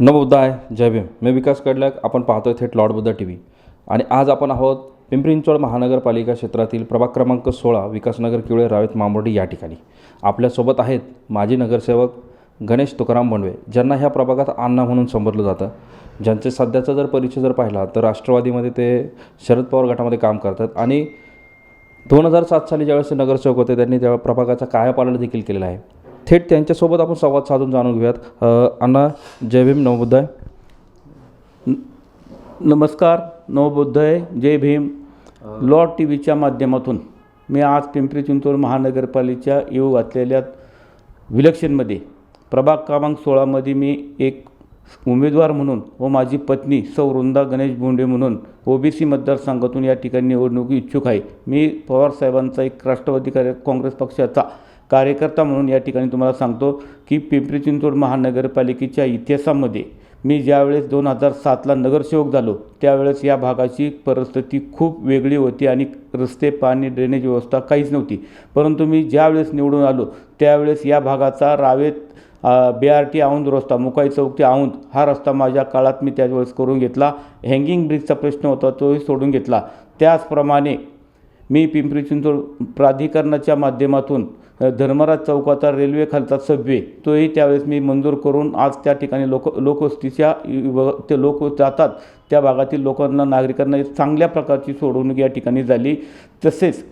नमोबुद्धाय, जय भीम. मी विकास कडलक. आपण पाहतोय थेट लॉर्ड बुद्धा टी व्ही. आणि आज आपण आहोत पिंपरी चिंचवड महानगरपालिका क्षेत्रातील प्रभाग क्रमांक 16 विकासनगर किवळे रावेत मांबोर्डी या ठिकाणी. आपल्यासोबत आहेत माजी नगरसेवक गणेश तुकाराम बोंडवे, ज्यांना ह्या प्रभागात अण्णा म्हणून संबोधलं जातं. ज्यांचे सध्याचा जर परिचय जर पाहिला तर राष्ट्रवादीमध्ये ते शरद पवार गटामध्ये काम करतात आणि 2007 साली ज्यावेळेस ते नगरसेवक होते त्यांनी त्या प्रभागाचा कायापालट देखील केलेला आहे. थेट त्यांच्यासोबत आपण संवाद साधून जाणून घेऊयात. अण्णा, जय भीम, नमोबुद्धाय. नमस्कार, नवबुद्धय, जय भीम. लॉर्ड टी व्हीच्या माध्यमातून मी आज पिंपरी चिंचवड महानगरपालिकेच्या येऊ घातलेल्या विलक्षणमध्ये प्रभाग क्रमांक 16मध्ये मी एक उमेदवार म्हणून व माझी पत्नी सौ वृंदा गणेश बोंडवे म्हणून ओबीसी मतदारसंघातून या ठिकाणी निवडणुकी इच्छुक आहे. मी पवारसाहेबांचा एक राष्ट्रवादी काँग्रेस पक्षाचा कार्यकर्ता म्हणून या ठिकाणी तुम्हाला सांगतो की पिंपरी चिंचवड महानगरपालिकेच्या इतिहासामध्ये मी ज्यावेळेस 2007ला नगरसेवक झालो त्यावेळेस या भागाची परिस्थिती खूप वेगळी होती आणि रस्ते, पाणी, ड्रेनेज व्यवस्था काहीच नव्हती. परंतु मी ज्यावेळेस निवडून आलो त्यावेळेस या भागाचा रावेत BRT औंध रस्ता, मुकाई चौक ते औंध हा रस्ता माझ्या काळात मी त्यावेळेस करून घेतला. हँगिंग ब्रिजचा प्रश्न होता तोही सोडून घेतला. त्याचप्रमाणे मी पिंपरी चिंचवड प्राधिकरणाच्या माध्यमातून धर्मराज चौकाचा रेल्वे खालचा सबवे तोही त्यावेळेस मी मंजूर करून आज त्या ठिकाणी लोकवस्तीच्या ते लोक जातात त्या भागातील लोकांना, नागरिकांना चांगल्या प्रकारची सोडवणूक या ठिकाणी झाली. तसेच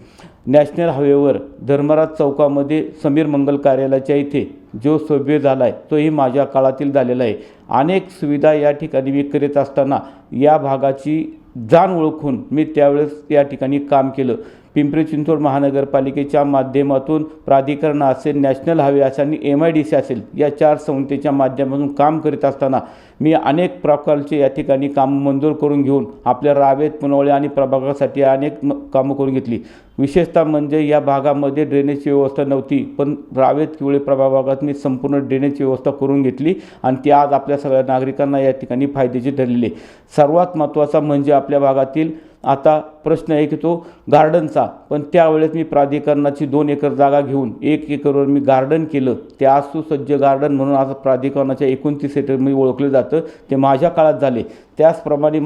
नॅशनल हायवेवर धर्मराज चौकामध्ये समीर मंगल कार्यालयाच्या इथे जो सबवे झाला आहे तोही माझ्या काळातील झालेला आहे. अनेक सुविधा या ठिकाणी मी करीत असताना या भागाची जाण ओळखून मी त्यावेळेस या ठिकाणी काम केलं. पिंपरी चिंचवड महानगरपालिकेच्या माध्यमातून प्राधिकरण असेल, नॅशनल हायवे असेल आणि MIDC असेल या 4 संस्थेच्या माध्यमातून काम करीत असताना मी अनेक प्रकारचे या ठिकाणी काम मंजूर करून घेऊन आपल्या रावेत, पुनवळे आणि प्रभागासाठी अनेक कामं करून घेतली. विशेषतः म्हणजे या भागामध्ये ड्रेनेजची व्यवस्था नव्हती, पण रावेत किवळे प्रभागात मी संपूर्ण ड्रेनेजची व्यवस्था करून घेतली आणि ती आज आपल्या सगळ्या नागरिकांना या ठिकाणी फायद्याची ठरलेली आहे. सर्वात महत्त्वाचा म्हणजे आपल्या भागातील आता प्रश्न आहे की तो गार्डनचा, पण त्यावेळेस मी प्राधिकरणाची 2 एकर जागा घेऊन 1 एकरवर मी गार्डन केलं. ते आज सुसज्ज गार्डन म्हणून आज प्राधिकरणाच्या 29 एकर मी ओळखलं जातं, ते माझ्या काळात झाले. त्याचप्रमाणे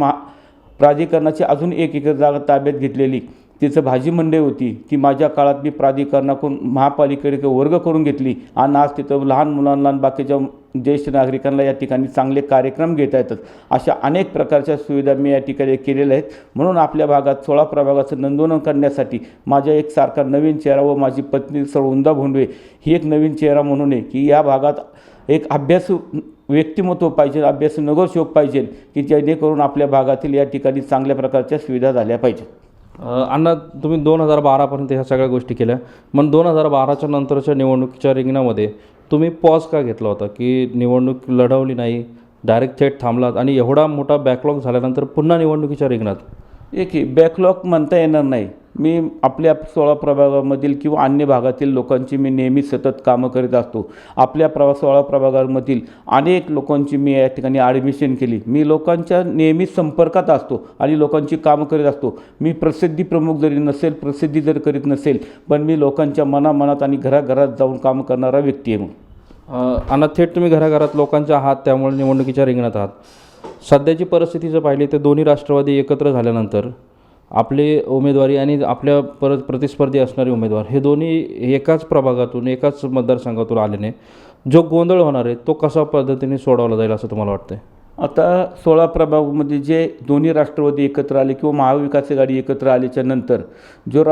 प्राधिकरणाची अजून 1 एकर जागा ताब्यात घेतलेली, तिचं भाजी मंडई होती, ती माझ्या काळात मी प्राधिकरणाकडून महापालिकेकडे वर्ग करून घेतली आणि आज तिथं लहान मुलांना आणि बाकीच्या ज्येष्ठ नागरिकांना या ठिकाणी चांगले कार्यक्रम घेता येतात. अशा अनेक प्रकारच्या सुविधा मी या ठिकाणी केलेल्या आहेत. म्हणून आपल्या भागात 16 प्रभागाचं नोंदवण करण्यासाठी माझ्या एक सारखा नवीन चेहरा व माझी पत्नी सौ वृंदा बोंडवे ही एक नवीन चेहरा म्हणून आहे की या भागात एक अभ्यासू व्यक्तिमत्व पाहिजे, अभ्यासू नगरसेवक पाहिजे की जेणेकरून आपल्या भागातील या ठिकाणी चांगल्या प्रकारच्या सुविधा झाल्या पाहिजेत. अण्णा, तुम्ही 2012पर्यंत ह्या सगळ्या गोष्टी केल्या, मग 2012च्या नंतरच्या निवडणुकीच्या रिंगणामध्ये तुम्ही पॉज का घेतला होता की निवडणूक लढवली नाही, डायरेक्ट थेट थांबलात आणि एवढा मोठा बॅकलॉग झाल्यानंतर पुन्हा निवडणुकीच्या रिंगणात? बॅकलॉग म्हणता येणार नाही. मी आपल्या 16 प्रभागामधील किंवा अन्य भागातील लोकांची मी नेहमी सतत कामं करीत असतो. आपल्या 16 प्रभागामधील अनेक लोकांची मी या ठिकाणी ॲडमिशन केली. मी लोकांच्या नेहमी संपर्कात असतो आणि लोकांची कामं करीत असतो. मी प्रसिद्धी प्रमुख जरी नसेल, प्रसिद्धी जर करीत नसेल, पण मी लोकांच्या मनामनात आणि घराघरात जाऊन काम करणारा व्यक्ती आहे. मग अण्णा, थेट तुम्ही घराघरात लोकांच्या आहात, त्यामुळे निवडणुकीच्या रिंगणात आहात. सध्याची परिस्थिती जर पाहिली तर दोन्ही राष्ट्रवादी एकत्र झाल्यानंतर आपले उमेदवारी आणि आपल्या प्रतिस्पर्धी असणारे उमेदवार हे दोन्ही एकाच प्रभागातून, एकाच मतदारसंघातून आल्याने जो गोंधळ होणार आहे तो कशा पद्धतीने सोडवला जाईल असं तुम्हाला वाटतं? आता 16 प्रभागामध्ये जे दोन्ही राष्ट्रवादी एकत्र आले किंवा महाविकास आघाडी एकत्र आल्याच्या नंतर जो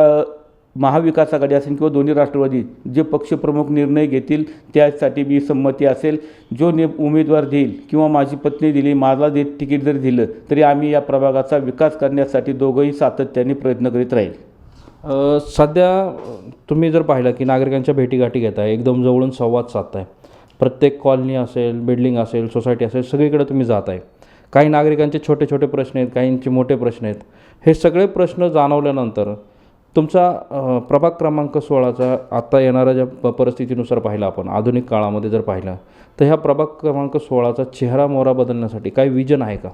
महाविकास आघाडी असेल किंवा दोन्ही राष्ट्रवादी जे पक्षप्रमुख निर्णय घेतील त्यासाठी मी संमती असेल. जो उमेदवार देईल किंवा माझी पत्नी दिली, मला तिकीट जर दिलं तरी आम्ही या प्रभागाचा विकास करण्यासाठी दोघंही सातत्याने प्रयत्न करीत राहील. सध्या तुम्ही जर पाहिलं की नागरिकांच्या भेटीगाठी घेताय, एकदम जवळून संवाद साधताय, प्रत्येक कॉलनी असेल, बिल्डिंग असेल, सोसायटी असेल, सगळीकडे तुम्ही जात आहे. काही नागरिकांचे छोटे छोटे प्रश्न आहेत, काहींचे मोठे प्रश्न आहेत. हे सगळे प्रश्न जाणवल्यानंतर तुमचा प्रभाग क्रमांक 16चा आता येणाऱ्या ज्या परिस्थितीनुसार पाहिलं, आपण आधुनिक काळामध्ये जर पाहिलं तर ह्या प्रभाग क्रमांक 16चा चेहरा मोहरा बदलण्यासाठी काही विजन आहे का?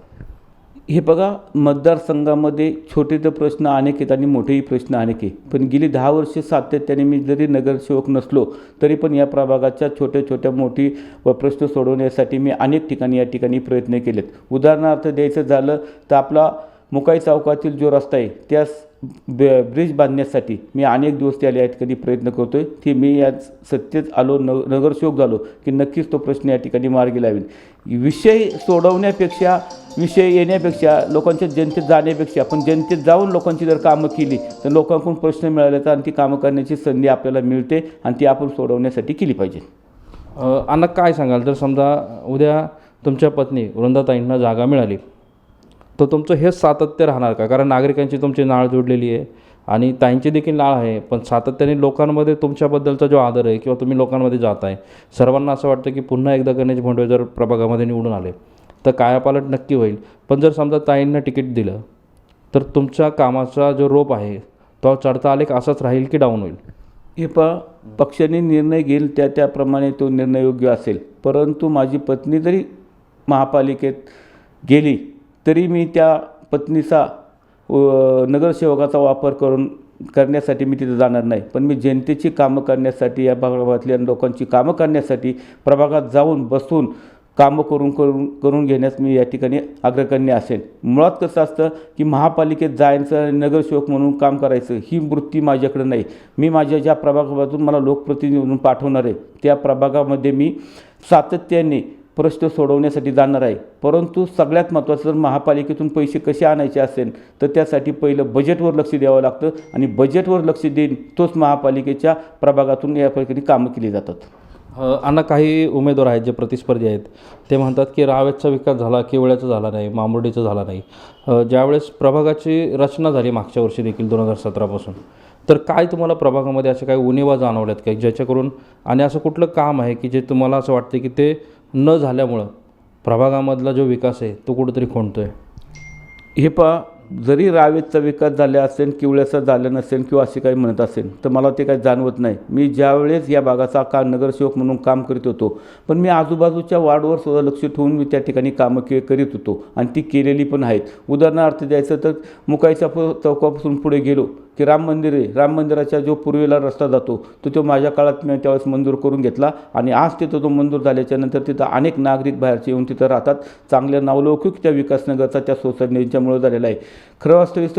हे बघा, मतदारसंघामध्ये छोटे तर प्रश्न अनेक आहेत आणि मोठेही प्रश्न अनेक आहे. पण गेली 10 वर्षे सातत्याने मी जरी नगरसेवक नसलो तरी पण या प्रभागाच्या छोट्या छोट्या मोठी प्रश्न सोडवण्यासाठी मी अनेक ठिकाणी या ठिकाणी प्रयत्न केलेत. उदाहरणार्थ द्यायचं झालं तर आपला मुकाई चौकातील जो रस्ता आहे त्या ब्रिज बांधण्यासाठी मी अनेक दिवस त्या ठिकाणी प्रयत्न करतो आहे. की मी या सत्तेत आलो, नगरसेवक झालो की नक्कीच तो प्रश्न या ठिकाणी मार्गी लावेल. विषय सोडवण्यापेक्षा, विषय येण्यापेक्षा, लोकांच्या जनतेत जाण्यापेक्षा आपण जनतेत जाऊन लोकांची जर कामं केली तर लोकांकडून प्रश्न मिळाले तर आणि ती कामं करण्याची संधी आपल्याला मिळते आणि ती आपण सोडवण्यासाठी केली पाहिजे. अण्णा काय सांगाल, जर समजा उद्या तुमच्या पत्नी वृंदाताईंना जागा मिळाली तर तुमचं हेच सातत्य राहणार का? कारण नागरिकांची तुमची नाळ जोडलेली आहे आणि ताईंची देखील नाळ आहे, पण सातत्याने लोकांमध्ये तुमच्याबद्दलचा जो आदर आहे किंवा तुम्ही लोकांमध्ये जात आहे, सर्वांना असं वाटतं की पुन्हा एकदा गणेश भोंडवे जर प्रभागामध्ये निवडून आले तर कायापालट नक्की होईल. पण जर समजा ताईंना तिकीट दिलं तर तुमच्या कामाचा जो रोप आहे तो चढता आलेख असाच राहील की डाऊन होईल? हे पक्षाने निर्णय घेईल त्याप्रमाणे तो निर्णय योग्य असेल. परंतु माझी पत्नी जरी महापालिकेत गेली तरी मी त्या पत्नीचा नगरसेवकाचा वापर करण्यासाठी मी तिथे जाणार नाही. पण मी जनतेची कामं करण्यासाठी, या भागातल्या लोकांची कामं करण्यासाठी प्रभागात जाऊन बसून कामं करून घेण्यास मी या ठिकाणी अग्रगण्य असेल. मुळात कसं असतं की महापालिकेत जायचं आणि नगरसेवक म्हणून काम करायचं ही वृत्ती माझ्याकडे नाही. मी माझ्या ज्या प्रभागातून मला लोकप्रतिनिधी म्हणून पाठवणार आहे त्या प्रभागामध्ये मी सातत्याने प्रश्न सोडवण्यासाठी जाणार आहे. परंतु सगळ्यात महत्त्वाचं, जर महापालिकेतून पैसे कसे आणायचे असेल तर त्यासाठी पहिलं बजेटवर लक्ष द्यावं लागतं आणि बजेटवर लक्ष देईन तोच महापालिकेच्या प्रभागातून या प्रकारे कामं केली जातात. अण्णा, काही उमेदवार आहेत जे प्रतिस्पर्धी आहेत ते म्हणतात की रावेतचा विकास झाला, केवळ्याचा झाला नाही, मामुर्डीचा झाला नाही. ज्यावेळेस प्रभागाची रचना झाली मागच्या वर्षी देखील 2017पासून, तर काय तुम्हाला प्रभागामध्ये असे काही उणिवा जाणवल्यात का ज्याच्याकरून, आणि असं कुठलं काम आहे की जे तुम्हाला असं वाटते की ते न झाल्यामुळं प्रभागामधला जो विकास आहे तो कुठेतरी खोंडतो आहे? हे जरी रावेतचा विकास झाला असेल, किवळ्याचा झाला नसेल किंवा असे काही म्हणत असेल तर मला ते काही जाणवत नाही. मी ज्यावेळेस या भागाचा नगरसेवक म्हणून काम करीत होतो पण मी आजूबाजूच्या वार्डवर सुद्धा लक्ष ठेवून मी त्या ठिकाणी कामं करीत होतो आणि ती केलेली पण आहेत. उदाहरणार्थ द्यायचं तर मुकाईच्या चौकापासून पुढे गेलो की राम मंदिर आहे. राम मंदिराच्या जो पूर्वेला रस्ता जातो तो माझ्या काळात मी त्यावेळेस मंजूर करून घेतला आणि आज तिथं तो मंजूर झाल्याच्यानंतर तिथं अनेक नागरिक बाहेरचे येऊन तिथं राहतात. चांगल्या नावलौकिक त्या विकासनगरचा त्या सोसायटीच्यामुळं झालेला आहे. खरं वास्तविक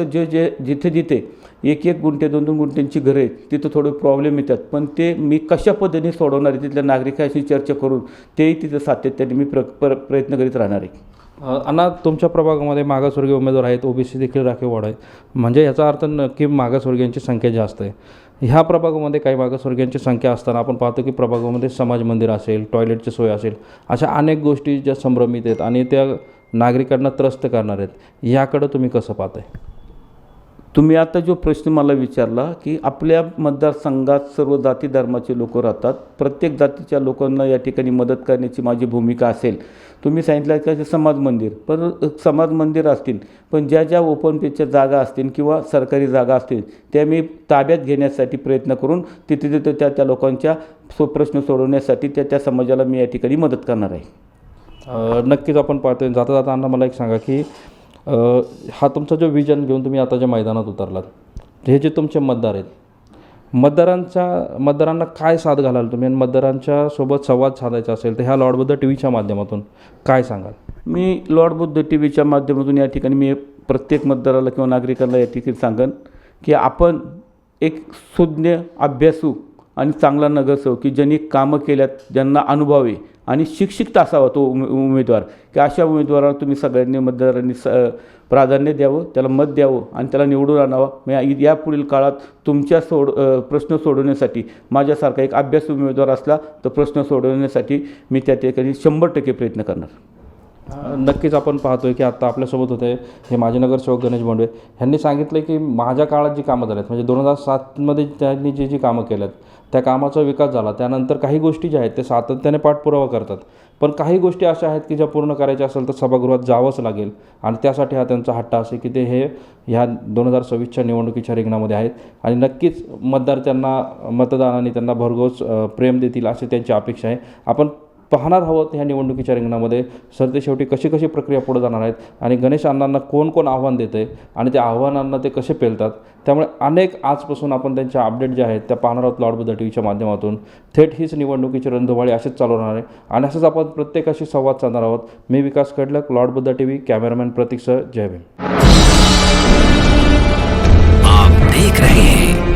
जिथे जिथे 1-1 गुंठे 2-2 गुंठ्यांची घरं आहेत तिथं थोडे प्रॉब्लेम येतात, पण ते मी कशा पद्धतीने सोडवणार आहे तिथल्या नागरिकांशी चर्चा करून तेही तिथं सातत्याने मी प्रयत्न करीत राहणार आहे. अण्णा, तुमच्या प्रभागामध्ये मागासवर्गीय उमेदवार आहेत, ओबीसी देखील राखीव वाढ आहे, म्हणजे याचा अर्थ नक्की मागासवर्गीयांची संख्या जास्त आहे. ह्या प्रभागामध्ये काही मागासवर्गीयांची संख्या असताना आपण पाहतो की प्रभागामध्ये समाज मंदिर असेल, टॉयलेटची सोय असेल, अशा अनेक गोष्टी ज्या संभ्रमित आहेत आणि त्या नागरिकांना त्रस्त करणार आहेत. याकडं तुम्ही कसं पाहताय? तुम्ही आता जो प्रश्न मला विचारला की आपल्या मतदारसंघात सर्व जाती धर्माचे लोक राहतात, प्रत्येक जातीच्या लोकांना या ठिकाणी मदत करण्याची माझी भूमिका असेल. तुम्ही सांगितलं की समाज मंदिर, पण समाज मंदिर असतील पण ज्या ओपन पेजच्या जागा असतील किंवा सरकारी जागा असतील त्या मी ताब्यात घेण्यासाठी प्रयत्न करून तिथे त्या लोकांच्या प्रश्न सोडवण्यासाठी त्या समाजाला मी या ठिकाणी मदत करणार आहे. नक्कीच आपण पाहतोय. जाता जाता अण्णा मला एक सांगा की हा तुमचा जो विजन घेऊन तुम्ही आता ज्या मैदानात उतरलात, हे जे तुमचे मतदार आहेत, मतदारांना काय साथ घालाल तुम्ही आणि मतदारांच्या सोबत संवाद साधायचा असेल तर ह्या लॉर्ड बुद्ध टीव्हीच्या माध्यमातून काय सांगाल? मी लॉर्ड बुद्ध टीव्हीच्या माध्यमातून या ठिकाणी मी प्रत्येक मतदाराला किंवा नागरिकांना या ठिकाणी सांगेन की आपण एक सुज्ञ, अभ्यासू आणि चांगला नगरसेवक की ज्यांनी कामं केल्यात, ज्यांना अनुभव आहे आणि शिक्षित असावा तो उमेदवार, की अशा उमेदवाराला तुम्ही सगळ्यांनी मतदारांनी प्राधान्य द्यावं, त्याला मत द्यावं आणि त्याला निवडून आणावं. यापुढील काळात तुमच्या प्रश्न सोडवण्यासाठी माझ्यासारखा एक अभ्यासू उमेदवार असला तर प्रश्न सोडवण्यासाठी मी त्या ठिकाणी 100% प्रयत्न करणार. नक्कीच आपण पाहतोय की आता आपल्यासोबत होते हे माजी नगरसेवक गणेश भोंडवे. ह्यांनी सांगितलं की माझ्या काळात जी कामं झाल्यात, म्हणजे 2007मध्ये त्यांनी जी कामं केल्यात त्या कामाचा विकास झाला. त्यानंतर काही गोष्टी ज्या आहेत ते सातत्याने पाठपुरावा करतात, पण काही गोष्टी अशा आहेत की ज्या पूर्ण करायच्या असेल तर सभागृहात जावंच लागेल आणि त्यासाठी हा त्यांचा हट्ट असे की ते ह्या 2026च्या निवडणुकीच्या रिंगणामध्ये आहेत आणि नक्कीच मतदार त्यांना मतदानाने त्यांना भरघोस प्रेम देतील अशी त्यांची अपेक्षा आहे. आपण पाहणार आहोत ह्या निवडणुकीच्या रिंगणामध्ये सरतेशेवटी कशी कशी प्रक्रिया पुढे जाणार आहेत आणि गणेश अण्णांना कोण कोण आव्हान देतं आहे आणि त्या आव्हानांना ते कसे पेलतात. त्यामुळे अनेक आजपासून आपण त्यांच्या अपडेट ज्या आहेत त्या पाहणार आहोत लॉर्ड बुद्धा टी व्हीच्या माध्यमातून. थेट हीच निवडणुकीची रणधुमाळी असेच चालू राहणार आहे आणि असंच आपण प्रत्येकाशी संवाद साधणार आहोत. मी Vikas Kadlak, lord Buddha T V, cameraman Prateek sir. जय भीम. आप देख रहे हैं